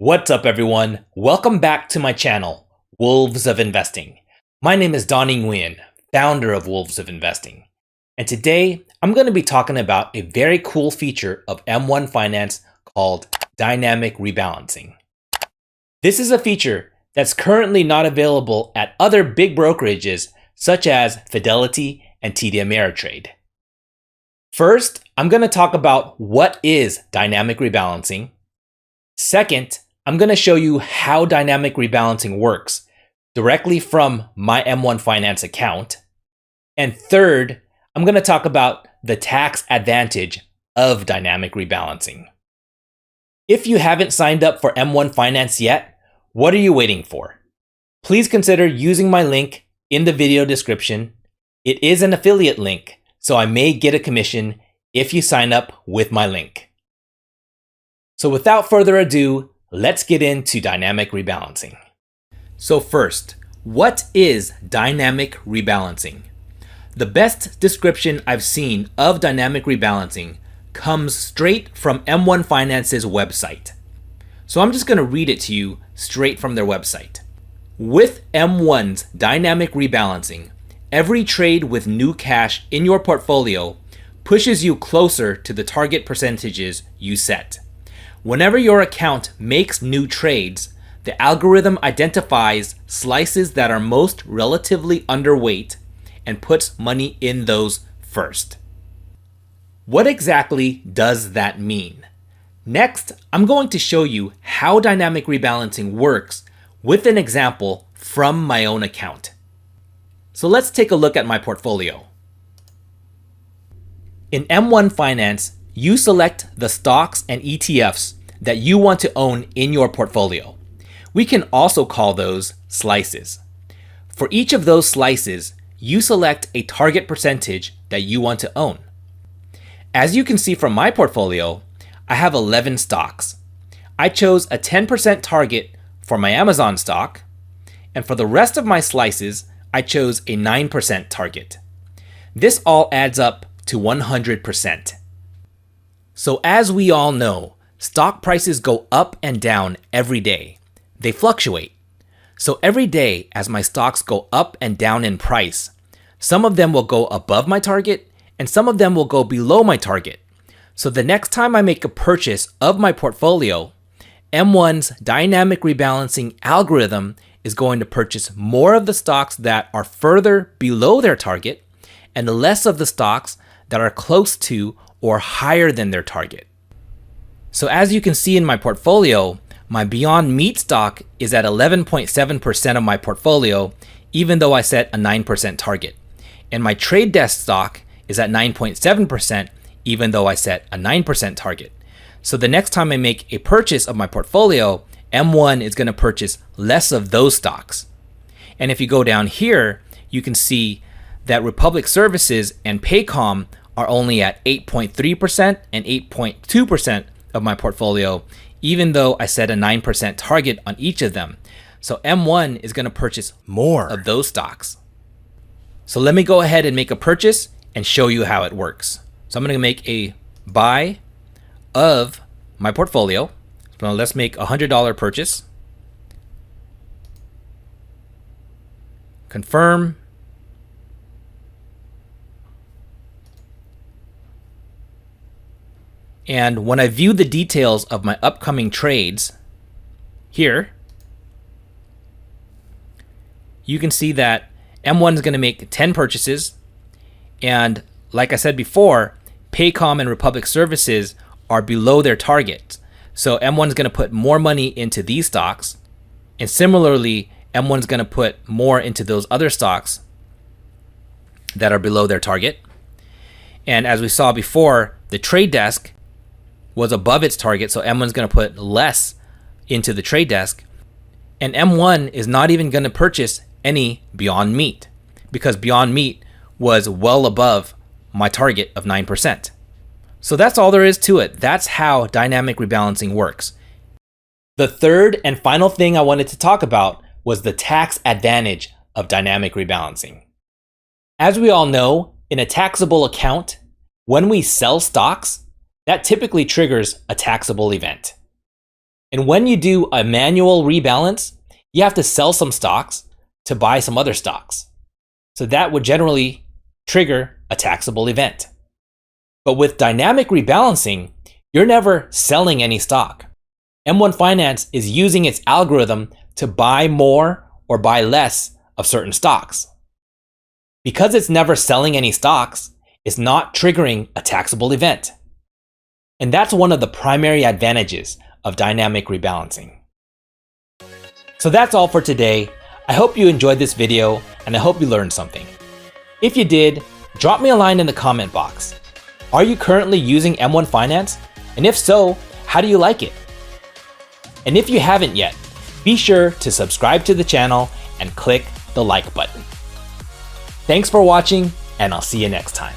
What's up, everyone? Welcome back to my channel, Wolves of Investing. My name is Donnie Nguyen, founder of Wolves of Investing. And today, I'm going to be talking about a very cool feature of M1 Finance called Dynamic Rebalancing. This is a feature that's currently not available at other big brokerages such as Fidelity and TD Ameritrade. First, I'm going to talk about what is dynamic rebalancing. Second, I'm going to show you how dynamic rebalancing works directly from my M1 Finance account. And third, I'm going to talk about the tax advantage of dynamic rebalancing. If you haven't signed up for M1 Finance yet, what are you waiting for? Please consider using my link in the video description. It is an affiliate link, so I may get a commission if you sign up with my link. So without further ado, let's get into dynamic rebalancing. So first, what is dynamic rebalancing? The best description I've seen of dynamic rebalancing comes straight from M1 Finance's website. So I'm just going to read it to you straight from their website. With M1's dynamic rebalancing, every trade with new cash in your portfolio pushes you closer to the target percentages you set. Whenever your account makes new trades, the algorithm identifies slices that are most relatively underweight and puts money in those first. What exactly does that mean? Next, I'm going to show you how dynamic rebalancing works with an example from my own account. So let's take a look at my portfolio. In M1 Finance, you select the stocks and ETFs that you want to own in your portfolio. We can also call those slices. For each of those slices, you select a target percentage that you want to own. As you can see from my portfolio, I have 11 stocks. I chose a 10% target for my Amazon stock, and for the rest of my slices, I chose a 9% target. This all adds up to 100%. So as we all know, stock prices go up and down every day. They fluctuate. So every day as my stocks go up and down in price, some of them will go above my target and some of them will go below my target. So the next time I make a purchase of my portfolio, M1's dynamic rebalancing algorithm is going to purchase more of the stocks that are further below their target and less of the stocks that are close to or higher than their target. So as you can see in my portfolio, my Beyond Meat stock is at 11.7% of my portfolio, even though I set a 9% target. And my Trade Desk stock is at 9.7%, even though I set a 9% target. So the next time I make a purchase of my portfolio, M1 is going to purchase less of those stocks. And if you go down here, you can see that Republic Services and Paycom are only at 8.3% and 8.2% of my portfolio, even though I set a 9% target on each of them. So M1 is going to purchase more of those stocks. So let me go ahead and make a purchase and show you how it works. So I'm going to make a buy of my portfolio. So let's make a $100 purchase. Confirm. And when I view the details of my upcoming trades here, you can see that M1 is going to make 10 purchases. And like I said before, Paycom and Republic Services are below their target. So M1 is going to put more money into these stocks. And similarly, M1 is going to put more into those other stocks that are below their target. And as we saw before, the Trade Desk was above its target, so M1 is going to put less into the Trade Desk. And M1 is not even going to purchase any Beyond Meat because Beyond Meat was well above my target of 9%. So that's all there is to it. That's how dynamic rebalancing works. The third and final thing I wanted to talk about was the tax advantage of dynamic rebalancing. As we all know, in a taxable account, when we sell stocks, that typically triggers a taxable event. And when you do a manual rebalance, you have to sell some stocks to buy some other stocks. So that would generally trigger a taxable event. But with dynamic rebalancing, you're never selling any stock. M1 Finance is using its algorithm to buy more or buy less of certain stocks. Because it's never selling any stocks, it's not triggering a taxable event. And that's one of the primary advantages of dynamic rebalancing. So that's all for today. I hope you enjoyed this video and I hope you learned something. If you did, drop me a line in the comment box. Are you currently using M1 Finance? And if so, how do you like it? And if you haven't yet, be sure to subscribe to the channel and click the like button. Thanks for watching, and I'll see you next time.